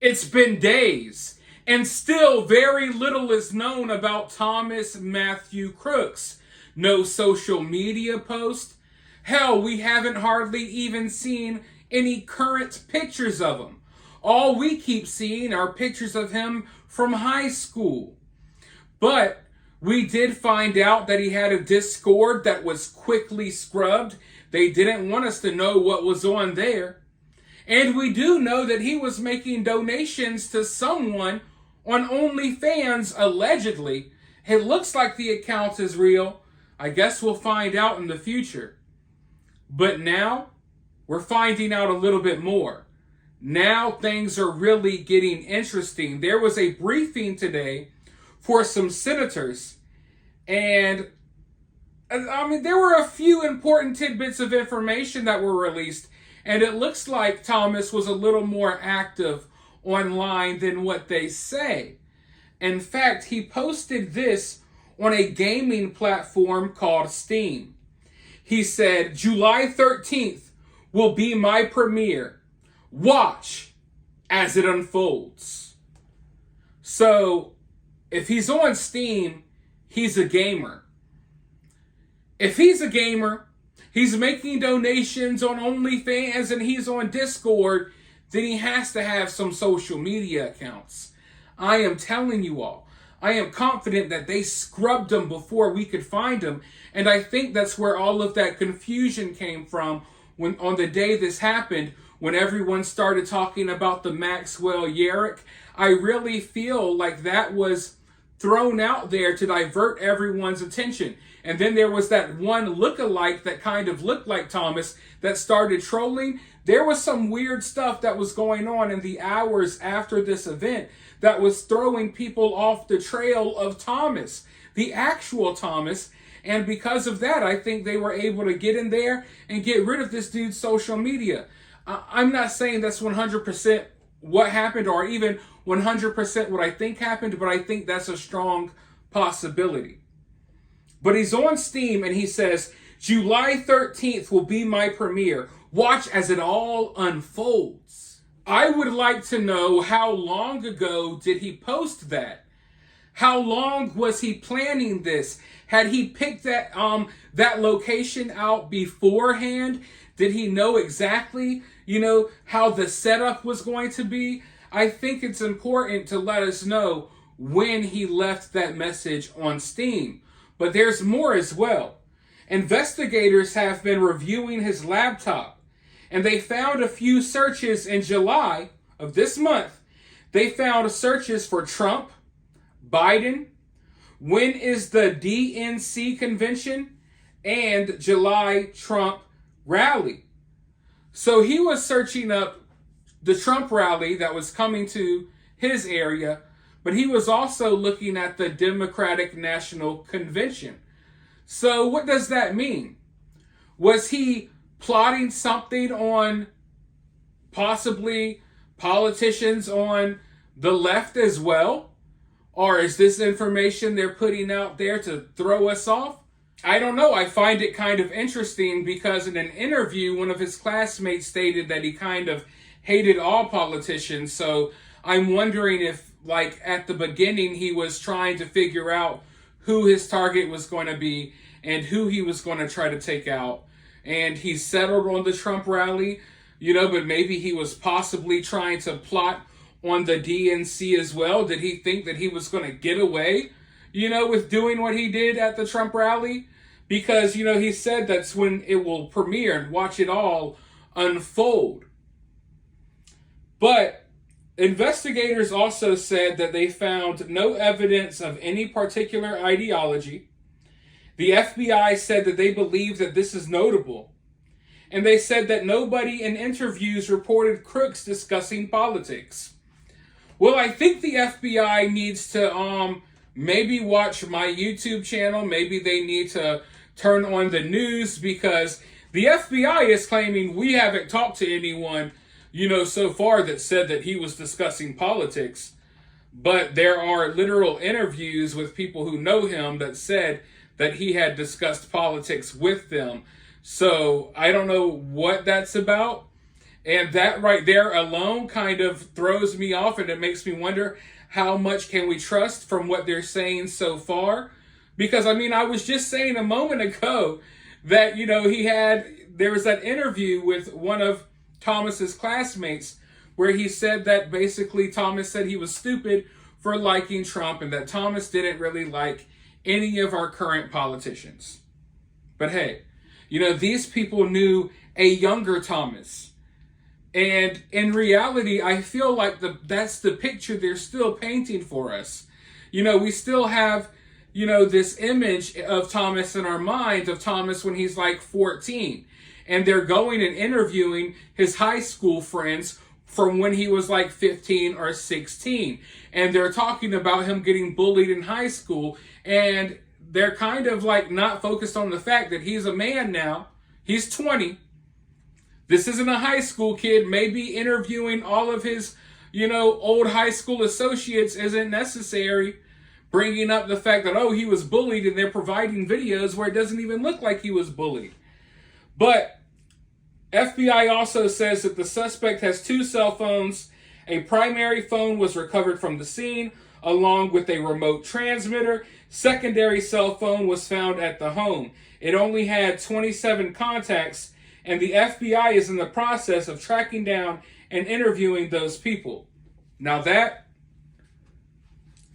It's been days, and still very little is known about Thomas Matthew Crooks. No social media post. Hell, we haven't hardly even seen any current pictures of him. All we keep seeing are pictures of him from high school. But we did find out that he had a Discord that was quickly scrubbed. They didn't want us to know what was on there. And we do know that he was making donations to someone on OnlyFans, allegedly. It looks like the account is real. I guess we'll find out in the future. But now, we're finding out a little bit more. Now things are really getting interesting. There was a briefing today for some senators, and there were a few important tidbits of information that were released, and it looks like Thomas was a little more active online than what they say. In fact, he posted this on a gaming platform called Steam. He said, July 13th will be my premiere. Watch as it unfolds. So, if he's on Steam, he's a gamer. If he's a gamer, he's making donations on OnlyFans, and he's on Discord, then he has to have some social media accounts. I am telling you all, I am confident that they scrubbed him before we could find him, and I think that's where all of that confusion came from when on the day this happened, when everyone started talking about the Maxwell Yarrick. I really feel like that was thrown out there to divert everyone's attention. And then there was that one lookalike that kind of looked like Thomas that started trolling. There was some weird stuff that was going on in the hours after this event that was throwing people off the trail of Thomas, the actual Thomas. And because of that, I think they were able to get in there and get rid of this dude's social media. I'm not saying that's 100% what happened or even 100% what I think happened, but I think that's a strong possibility. But he's on Steam and he says, July 13th will be my premiere. Watch as it all unfolds. I would like to know, how long ago did he post that? How long was he planning this? Had he picked that location out beforehand? Did he know exactly, how the setup was going to be? I think it's important to let us know when he left that message on Steam. But there's more as well. Investigators have been reviewing his laptop, and they found a few searches in July of this month. They found searches for Trump, Biden, when is the DNC convention, and July Trump rally. So he was searching up the Trump rally that was coming to his area, but he was also looking at the Democratic National Convention. So what does that mean? Was he plotting something on possibly politicians on the left as well? Or is this information they're putting out there to throw us off? I don't know. I find it kind of interesting because in an interview, one of his classmates stated that he kind of hated all politicians. So I'm wondering if, at the beginning, he was trying to figure out who his target was going to be and who he was going to try to take out. And he settled on the Trump rally, but maybe he was possibly trying to plot on the DNC as well. Did he think that he was going to get away, with doing what he did at the Trump rally? Because, he said that's when it will premiere and watch it all unfold. But investigators also said that they found no evidence of any particular ideology. The FBI said that they believe that this is notable. And they said that nobody in interviews reported Crooks discussing politics. Well, I think the FBI needs to maybe watch my YouTube channel. Maybe they need to turn on the news, because the FBI is claiming we haven't talked to anyone, so far that said that he was discussing politics. But there are literal interviews with people who know him that said that he had discussed politics with them. So I don't know what that's about. And that right there alone kind of throws me off, and it makes me wonder, how much can we trust from what they're saying so far? Because I mean, I was just saying a moment ago that, there was that interview with one of Thomas's classmates where he said that basically Thomas said he was stupid for liking Trump and that Thomas didn't really like any of our current politicians. But hey, these people knew a younger Thomas. And in reality, I feel like that's the picture they're still painting for us. We still have, this image of Thomas in our minds, of Thomas when he's like 14. And they're going and interviewing his high school friends from when he was like 15 or 16. And they're talking about him getting bullied in high school. And they're kind of like not focused on the fact that he's a man now. He's 20. This isn't a high school kid. Maybe interviewing all of his, old high school associates isn't necessary. Bringing up the fact that, he was bullied, and they're providing videos where it doesn't even look like he was bullied. But FBI also says that the suspect has 2 cell phones. A primary phone was recovered from the scene, along with a remote transmitter. Secondary cell phone was found at the home. It only had 27 contacts, and the FBI is in the process of tracking down and interviewing those people. Now that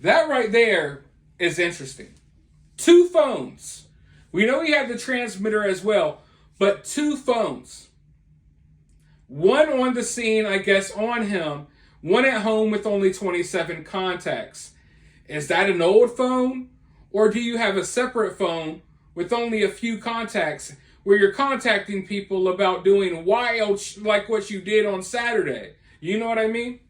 right there is interesting. 2 phones. We know he had the transmitter as well, but 2 phones. One on the scene, I guess, on him. One at home with only 27 contacts. Is that an old phone? Or do you have a separate phone with only a few contacts where you're contacting people about doing wild like what you did on Saturday? You know what I mean?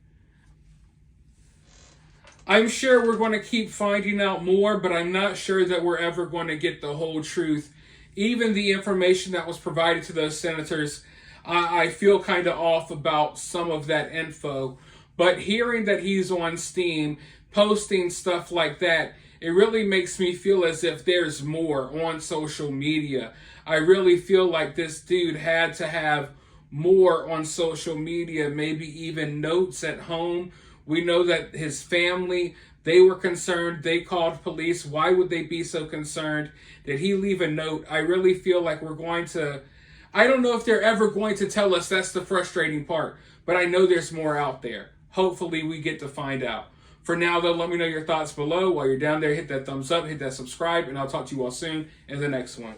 I'm sure we're going to keep finding out more, but I'm not sure that we're ever going to get the whole truth. Even the information that was provided to those senators, I feel kind of off about some of that info. But hearing that he's on Steam, posting stuff like that, it really makes me feel as if there's more on social media. I really feel like this dude had to have more on social media, maybe even notes at home. We know that his family, they were concerned. They called police. Why would they be so concerned? Did he leave a note? I really feel like I don't know if they're ever going to tell us. That's the frustrating part. But I know there's more out there. Hopefully we get to find out. For now, though, let me know your thoughts below. While you're down there, hit that thumbs up, hit that subscribe, and I'll talk to you all soon in the next one.